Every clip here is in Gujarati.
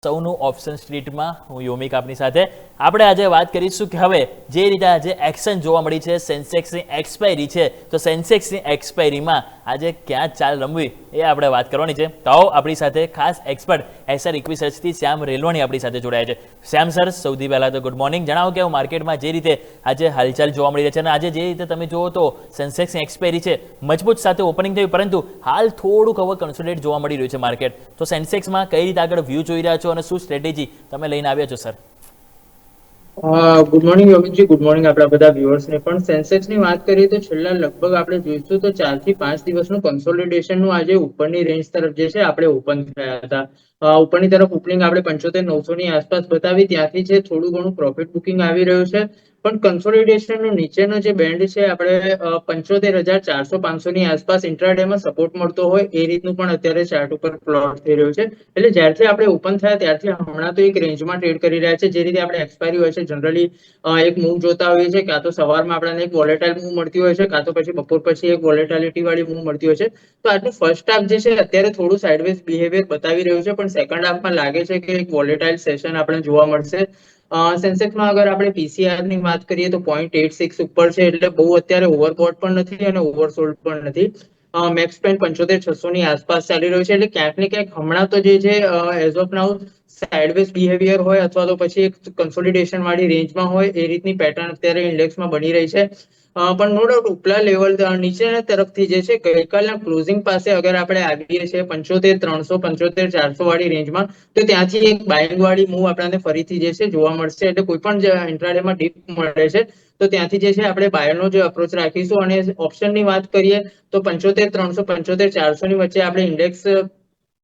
સૌનું ઓપ્શન સ્ટ્રીટમાં હું યોમિક આપની સાથે આપણે આજે વાત કરીશું કે હવે જે રીતે આજે એક્શન જોવા મળી છે સેન્સેક્સની એક્સપાયરી છે તો સેન્સેક્સની એક્સપાયરીમાં આજે ક્યાં ચાલ રમવી એ આપણે વાત કરવાની છે તો આવો આપણી સાથે ખાસ એક્સપર્ટ એસઆર ઇક્વિસર્ચથી શ્યામ રેલવાણી આપણી સાથે જોડાયા છે શ્યામ સર સૌથી પહેલાં તો ગુડ મોર્નિંગ જણાવો કે માર્કેટમાં જે રીતે આજે હાલચાલ જોવા મળી રહી છે અને આજે જે રીતે તમે જુઓ તો સેન્સેક્સની એક્સપાયરી છે મજબૂત સાથે ઓપનિંગ થયું પરંતુ હાલ થોડુંક હવે કન્સોલિડેટ જોવા મળી રહ્યું છે માર્કેટ તો સેન્સેક્સમાં કઈ રીતે આગળ વ્યૂ જોઈ રહ્યા છો અને શું સ્ટ્રેટેજી તમે લઈને આવ્યા છો sir? Good morning Yogikji, good morning આપણા બધા વ્યુઅર્સને પણ. સેન્સેક્સની વાત કરીએ તો છેલ્લા લગભગ આપણે જોઈશું તો 4 થી 5 દિવસનું કન્સોલિડેશનનું આજે ઉપરની રેન્જ તરફ જે છે આપણે ઓપન થયા હતા. ઉપરની તરફ ઓપનિંગ આપણે 75,900 ની આસપાસ બતાવી, ત્યાંથી છે થોડું ઘણું પ્રોફિટ બુકિંગ આવી રહ્યું છે. પણ કન્સોલિડેશનનો નીચેનો જે બેન્ડ છે આપણે 75,400-500 ની આસપાસ ઇન્ટ્રાડેમાં સપોર્ટ મળતો હોય એ રીતનું પણ અત્યારે ચાર્ટ ઉપર પ્લોટ થઈ રહ્યું છે. એટલે જ્યારથી આપણે ઓપન થયા ત્યારથી હમણાં તો એક રેન્જમાં ટ્રેડ કરી રહ્યા છે. જે રીતે આપણે એક્સપાયરી હોય છે જનરલી એક મૂવ જોતા હોઈએ છીએ, કાં તો સવારમાં આપણને એક વોલેટાઇલ મૂવ મળતી હોય છે, કાં તો પછી બપોર પછી એક વોલેટાલિટી વાળી મૂવ મળતી હોય છે. તો આજનું ફર્સ્ટ હાફ જે છે અત્યારે થોડું સાઇડવેઝ બિહેવિયર બતાવી રહ્યું છે, પણ સેકન્ડ હાફમાં લાગે છે કે એક વોલેટાઇલ સેશન આપણે જોવા મળશે. સેન્સેક્સમાં અગર આપણે પીસીઆર ની વાત કરીએ તો 0.86 ઉપર છે, એટલે બહુ અત્યારે ઓવરબોટ પણ નથી અને ઓવરસોલ્ડ પણ નથી. મેક્સ પેન 75,600 ની આસપાસ ચાલી રહ્યું છે, એટલે ક્યાંક ને ક્યાંક હમણાં તો જે છે as of now sideways behaviour હોય અથવા તો પછી એક કન્સોલિડેશન વાળી રેન્જમાં હોય એ રીતની પેટર્ન અત્યારે ઇન્ડેક્સમાં બની રહી છે. પણ નો ડાઉટ ઉપલા લેવલ નીચેના તરફથી જે છે ગઈકાલના ક્લોઝિંગ પાસે અગર આપણે આવીએ છીએ 75,300 75,400 વાળી રેન્જમાં, તો ત્યાંથી એક બાઇંગ વાળી મૂવ આપણને ફરીથી જે છે જોવા મળશે. એટલે કોઈ પણ ઇન્ટ્રાડેમાં ડીપ મળે છે તો ત્યાંથી જે છે આપણે બાયરનો જે અપ્રોચ રાખીશું. અને ઓપ્શનની વાત કરીએ તો 75,300 75,400 ની વચ્ચે આપણે ઇન્ડેક્સ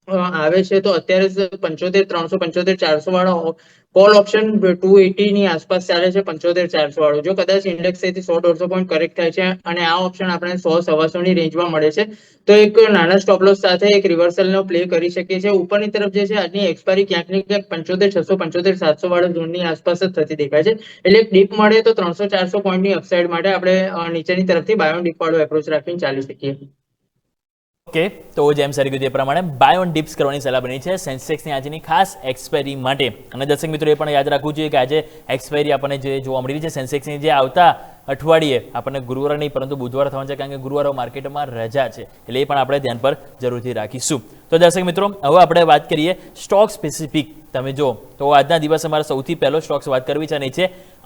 આવે છે, તો અત્યારે 75,300 75,400 વાળો કોલ ઓપ્શન 280 ની આસપાસ ચાલે છે. 75,400 વાળો જો કદાચ ઇન્ડેક્સ 100-150 પોઈન્ટ કરેક્ટ થાય છે અને આ ઓપ્શન આપણે 100-125 ની રેન્જમાં મળે છે, તો એક નાના સ્ટોપ લોસ સાથે એક રિવર્સલનો પ્લે કરી શકીએ છીએ. ઉપરની તરફ જે છે આજની એક્સપાયરી ક્યાંક ને ક્યાંક 75,600 75,700 વાળા ઝોનની આસપાસ જ થતી દેખાય છે. એટલે એક ડીપ મળે તો 300-400 પોઈન્ટની અપસાઇડ માટે આપણે નીચેની તરફથી બાય ઓન ડીપ વાળો એપ્રોચ રાખીને ચાલી શકીએ. ઓકે, તો જેમ સર કીધું એ પ્રમાણે બાય ઓન ડિપ્સ કરવાની સલાહ બની છે સેન્સેક્સની આજની ખાસ એક્સપાયરી માટે. અને દર્શક મિત્રો એ પણ યાદ રાખવું જોઈએ કે આજે એક્સપાયરી આપણને જે જોવા મળી રહી છે સેન્સેક્સની જે આવતા અઠવાડિયે આપણને ગુરુવાર નહીં પરંતુ બુધવાર થવાનું છે, કારણ કે ગુરુવારે માર્કેટમાં રજા છે, એટલે એ પણ આપણે ધ્યાન પર જરૂરથી રાખીશું. તો દર્શક મિત્રો હવે આપણે વાત કરીએ સ્ટોક સ્પેસિફિક. તમે જો તો આજના દિવસે મારે સૌથી પહેલો સ્ટોક્સ વાત કરવી છે અને છે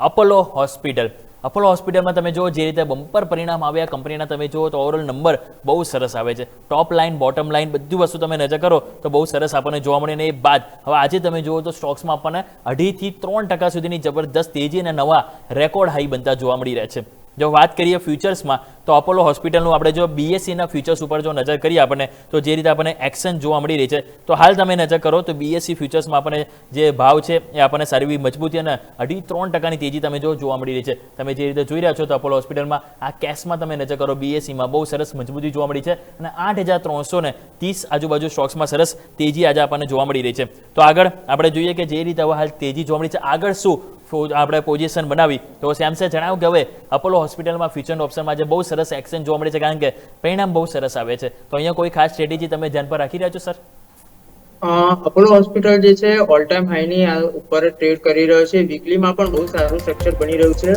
અપોલો હોસ્પિટલ. અપોલો હોસ્પિટલમાં તમે જુઓ જે રીતે બમ્પર પરિણામ આવ્યા કંપનીના, તમે જુઓ તો ઓવરઓલ નંબર બહુ સરસ આવે છે. ટોપ લાઇન બોટમ લાઇન બધી વસ્તુ તમે નજર કરો તો બહુ સરસ આપણને જોવા મળે. અને એ બાદ હવે આજે તમે જુઓ તો સ્ટોક્સમાં આપણને 2.5 થી 3% સુધીની જબરદસ્ત તેજી અને નવા રેકોર્ડ હાઈ બનતા જોવા મળી રહ્યા છે. જો વાત કરીએ ફ્યુચર્સમાં તો અપોલો હોસ્પિટલનું આપણે જો બીએસસીના ફ્યુચર્સ ઉપર જો નજર કરીએ આપણને તો જે રીતે આપણને એક્શન જોવા મળી રહી છે, તો હાલ તમે નજર કરો તો બીએસસી ફ્યુચર્સમાં આપણને જે ભાવ છે એ આપણને સારી એવી મજબૂતી અને 2.5-3% તેજી તમે જોવા મળી રહી છે. તમે જે રીતે જોઈ રહ્યા છો તો અપોલો હોસ્પિટલમાં આ કેશમાં તમે નજર કરો બીએસસીમાં બહુ સરસ મજબૂતી જોવા મળી છે અને 8,330 આજુબાજુ સ્ટોક્સમાં સરસ તેજી આજે આપણને જોવા મળી રહી છે. તો આગળ આપણે જોઈએ કે જે રીતે હવે હાલ તેજી જોવા મળી છે આગળ શું આપણે પોઝિશન બનાવી, તો શ્યામસે જણાવ્યું કે હવે અપોલો હોસ્પિટલમાં ફ્યુચર ઓપ્શનમાં આજે બહુ સરસ એક્શન જોવા મળે છે, કારણ કે પરિણામ બહુ સરસ આવે છે. તો અહીંયા કોઈ ખાસ સ્ટ્રેટેજી તમે ધ્યાન પર રાખી રહ્યા છો સર? અપોલો હોસ્પિટલ જે છે ઓલ ટાઈમ હાઈની ઉપર ટ્રેડ કરી રહ્યો છે. વીકલીમાં પણ બહુ સારું સ્ટ્રક્ચર બની રહ્યું છે.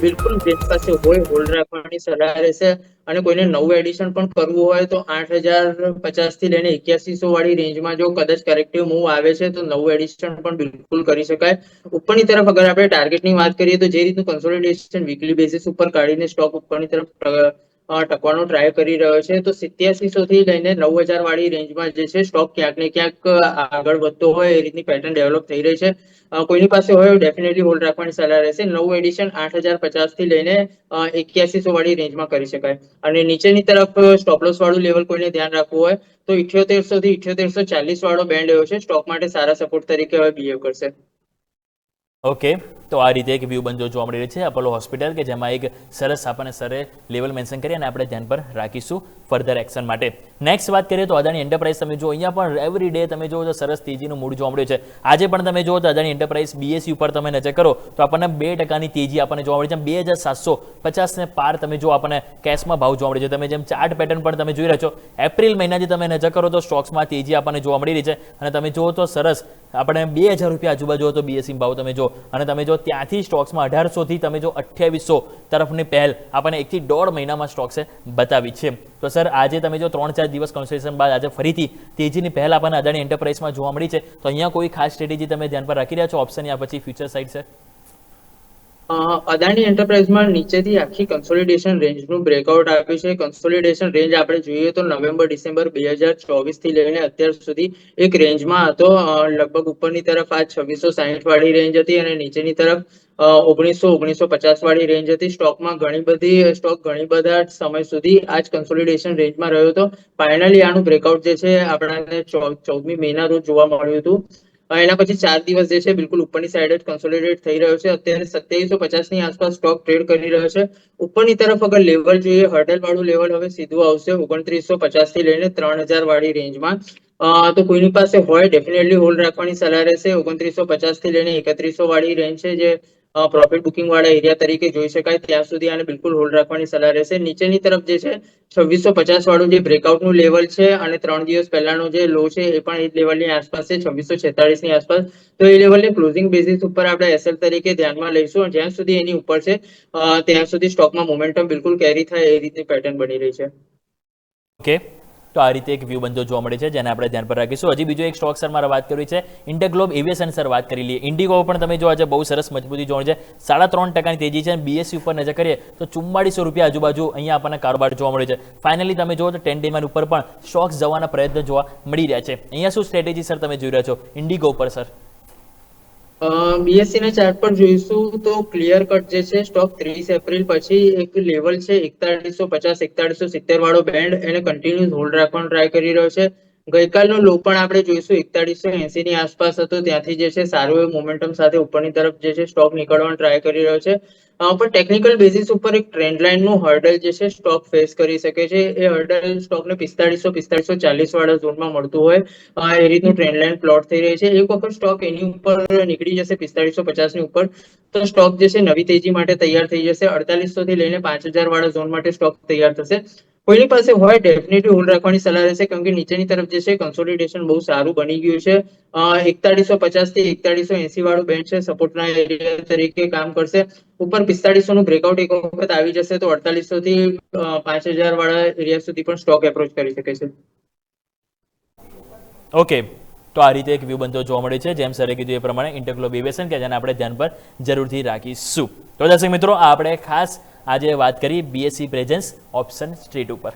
બિલકુલ જેની પાસે હોય હોલ્ડ રાખવાની સલાહ રહેશે. અને કોઈને નવું એડિશન પણ કરવું હોય તો 8,050 થી લઈને 8100 વાળી રેન્જમાં જો કદાચ કરેક્ટિવ મૂવ આવે છે તો નવું એડિશન પણ બિલકુલ કરી શકાય. ઉપરની તરફ અગર આપણે ટાર્ગેટની વાત કરીએ તો જે રીતનું કન્સોલિડેશન વીકલી બેસિસ ઉપર કાઢીને સ્ટોક ઉપરની તરફ ટકવાનો ટ્રાય કરી રહ્યો છે, તો 8700 થી લઈને 9,000 વાળી રેન્જમાં જે છે સ્ટોક ક્યાંક ને ક્યાંક આગળ વધતો હોય એ રીતની પેટર્ન ડેવલપ થઈ રહી છે. કોઈની પાસે હોય ડેફિનેટલી હોલ્ડ રાખવાની સલાહ રહેશે. નવું એડિશન 8,050 થી લઈને 8100 વાળી રેન્જમાં કરી શકાય. અને નીચેની તરફ સ્ટોપલોસ વાળું લેવલ કોઈને ધ્યાન રાખવું હોય તો 7800 થી 7840 વાળો બેન્ડ એવો છે સ્ટોક માટે સારા સપોર્ટ તરીકે હવે બિહેવ કરશે. ઓકે, તો આ રીતે એક વ્યૂ બંધો જોવા મળી રહ્યો છે અપોલો હોસ્પિટલ, કે જેમાં એક સરસ આપણને સરે લેવલ મેન્શન કરી અને આપણે ધ્યાન પર રાખીશું. ફર્ધર એક્શન માટે. નેક્સ્ટ વાત કરીએ તો અદાણી એન્ટરપ્રાઇઝ તમે જો અહીંયા પણ એવરી ડે તમે જો સરસ તેજીનું મૂડ જોવા મળ્યું છે. આજે પણ તમે જો તો અદાણી એન્ટરપ્રાઇઝ BSE ઉપર તમે નજર કરો તો આપણને 2% તેજી આપણને જોવા મળી છે. 2750 ને પાર તમે જો આપણને કેશમાં ભાવ જોવા મળે છે. તમે જેમ ચાર્ટ પેટર્ન પણ તમે જોઈ રહ્યા છો, એપ્રિલ મહિનાથી તમે નજર કરો તો સ્ટોક્સમાં તેજી આપણને જોવા મળી રહી છે. અને તમે જુઓ તો સરસ આપણે 2000 રૂપિયા આજુબાજુ હતો BSE ભાવ તમે જો, અને તમે જો ત્યાંથી સ્ટોક્સમાં 1800 થી તમે જો 2800 તરફની પહેલ આપણને 1 થી 1.5 મહિનામાં સ્ટોક્સે બતાવી છે. તો સર આજે તમે જો 3-4 દિવસ કન્સોલિડેશન બાદ આજે ફરીથી તેજીની પહેલ આપણને અદાણી એન્ટરપ્રાઇઝમાં જોવા મળી છે. તો અહીંયા કોઈ ખાસ સ્ટ્રેટેજી તમે ધ્યાન પર રાખી રહ્યા છો ઓપ્શન યા પછી ફ્યુચર સાઇડ છે? અદાણી એન્ટરપ્રાઇઝમાં નીચેથી આખી કન્સોલિડેશન રેન્જનું બ્રેકઆઉટ આપ્યું છે. કન્સોલિડેશન રેન્જ આપણે જોઈએ તો નવેમ્બર-ડિસેમ્બર 2024 થી લઈને અત્યાર સુધી એક રેન્જમાં હતો. લગભગ ઉપરની તરફ આ 2660 વાળી રેન્જ હતી અને નીચેની તરફ 1900-1950 વાળી રેન્જ હતી. સ્ટોક ઘણી બધા સમય સુધી આ જ કન્સોલિડેશન રેન્જમાં રહ્યો હતો. ફાઇનલી આનું બ્રેકઆઉટ જે છે આપણને 14મી મેના રોજ જોવા મળ્યું હતું. એના પછી 4 દિવસ જે છે બિલકુલ ઉપરની સાઈડ જ કન્સોલિડેટ થઈ રહ્યો છે. અત્યારે 2750 ની આસપાસ સ્ટોક ટ્રેડ કરી રહ્યો છે. ઉપરની તરફ અગર લેવલ જોઈએ, હર્ડલ વાળું લેવલ હવે સીધું આવશે 2950 થી લઈને 3000 વાળી રેન્જમાં. તો કોઈની પાસે હોય ડેફિનેટલી હોલ્ડ રાખવાની સલાહ રહેશે. 2950 થી લઈને 3100 વાળી રેન્જ છે જે પ્રોફિટ બુકિંગ વાળા એરિયા તરીકે જોઈ શકાય. ત્યાં સુધી આને બિલકુલ હોલ્ડ રાખવાની સલાહ રહેશે. નીચેની તરફ જે છે 2650 વાળું જે બ્રેકઆઉટનું લેવલ છે અને 3 દિવસ પહેલાનો જે લો છે એ પણ એ લેવલની આસપાસ છે, 2646 ની આસપાસ. તો એ લેવલને ક્લોઝિંગ બેઝિસ ઉપર આપણે એસએલ તરીકે ધ્યાનમાં લઈશું. જ્યાં સુધી એની ઉપર છે ત્યાં સુધી સ્ટોકમાં મોમેન્ટમ બિલકુલ કેરી થાય એ રીતની પેટર્ન બની રહી છે. ઓકે, તો આ રીતે એક વ્યૂ બનતો જોવા મળે છે જેને આપણે ધ્યાન પર રાખીશું. હજી બીજો એક સ્ટોક સર મારે વાત કરવી છે, ઇન્ટરગ્લોબ એવિએશન સર વાત કરી લઈએ. ઇન્ડિગો પણ તમે જો આજે બહુ સરસ મજબૂતી જોવા મળે છે, 3.5% તેજી છે. BSE ઉપર નજર કરીએ તો 4400 રૂપિયા આજુબાજુ અહીંયા આપણને કારોબાર જોવા મળે છે. ફાઇનલી તમે જો તો 10 ડેમાં ઉપર પણ સ્ટોક્સ જવાના પ્રયત્ન જોવા મળી રહ્યા છે. અહીંયા શું સ્ટ્રેટેજી સર તમે જોઈ રહ્યા છો ઇન્ડિગો ઉપર સર? BSE ના ચાર્ટ પર જોઈશું તો ક્લિયર કટ જે છે સ્ટોક 30 એપ્રિલ પછી એક લેવલ છે 4150-4170 વાળો બેન્ડ એને કન્ટિન્યુઅસ હોલ્ડ રાખવાનો ટ્રાય કરી રહ્યો છે. ગઈકાલનો લો પણ આપણે જોઈશું 4180 ની આસપાસ હતો. ત્યાંથી જે છે સારું એવું મોમેન્ટમ સાથે ઉપરની તરફ જે છે સ્ટોક નીકળવાનો ટ્રાય કરી રહ્યો છે. પણ ટેકનિકલ બેઝિસ ઉપર એક ટ્રેન્ડ લાઇનનું હર્ડલ જે છે સ્ટોક ફેસ કરી શકે છે. એ હર્ડલ સ્ટોકને 4500-4540 વાળા ઝોનમાં મળતું હોય એ રીતનું ટ્રેન્ડ લાઇન પ્લોટ થઈ રહી છે. એક વખત સ્ટોક એની ઉપર નીકળી જશે 4550 ની ઉપર તો સ્ટોક જે છે નવી તેજી માટે તૈયાર થઈ જશે. 4800 થી લઈને 5000 વાળા ઝોન માટે સ્ટોક તૈયાર થશે. કોઈની પાસે હોય ડેફિનેટલી હોલ્ડ રાખવાની સલાહ રહેશે, કેમ કે નીચેની તરફ જે છે કન્સોલિડેશન બહુ સારું બની ગયું છે. 4150 થી 4180 વાળું બેન્ડ છે સપોર્ટના એરિયા તરીકે કામ કરશે. ઉપર 4500 નું બ્રેકઆઉટ એક વખત આવી જશે તો 4800 થી 5000 વાળા એરિયા સુધી પણ સ્ટોક એપ્રોચ કરી શકે છે. ઓકે, તો આ રીતે એક વ્યૂ બનતો જોવા મળે છે જેમ સરે કીધું એ પ્રમાણે ઇન્ટરગ્લોબ એવિએશન કે જેને આપણે ધ્યાન પર જરૂરથી રાખીશું. તો દર્શક મિત્રો આપણે ખાસ આજે વાત કરી BSE પ્રેઝન્સ ઓપ્શન સ્ટ્રીટ ઉપર.